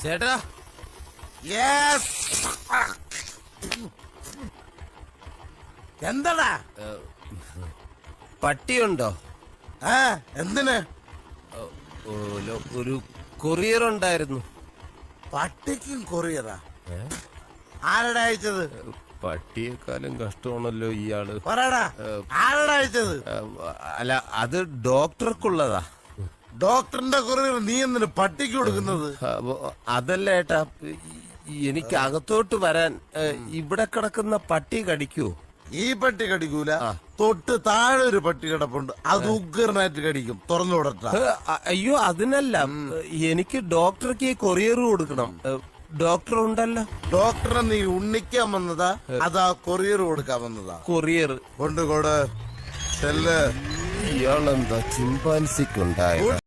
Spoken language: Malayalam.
ചേട്ടാ എന്താടാ? പട്ടിയുണ്ടോ? എന്തിന്? ഒരു കൊറിയർ ഉണ്ടായിരുന്നു. പട്ടിക്കും കൊറിയറാ? ആരുടെ അയച്ചത്? പട്ടിയെക്കാളും കഷ്ടമാണല്ലോ ഇയാള്. പറയടാ, ആരുടെ അയച്ചത്? അല്ല, അത് ഡോക്ടർക്കുള്ളതാ. ഡോക്ടറിന്റെ കൊറിയർ നീ എന്തിന് പട്ടിക്ക് കൊടുക്കുന്നത്? അതല്ല ഏട്ടാ, എനിക്ക് അകത്തോട്ട് വരാൻ ഇവിടെ കിടക്കുന്ന പട്ടി കടിക്കൂ? ഈ പട്ടി കടിക്കൂല. തൊട്ട് താഴെ ഒരു പട്ടി കിടപ്പുണ്ട്, അത് ഉഗ്രനായിട്ട് കടിക്കും. തുറന്നു വിടട്ട. അയ്യോ, അതിനല്ല, എനിക്ക് ഡോക്ടർക്ക് ഈ കൊറിയർ കൊടുക്കണം. ഡോക്ടർ ഉണ്ടല്ലോ. ഡോക്ടറെ നീ ഉണ്ണിക്കാൻ വന്നതാ അതാ കൊറിയർ കൊടുക്കാൻ വന്നതാ? കൊറിയർ കൊണ്ടുകൊട്. ചെല്ല്. ഇയാളെന്താ ചിമ്പാൻസിക്കുണ്ടായത്?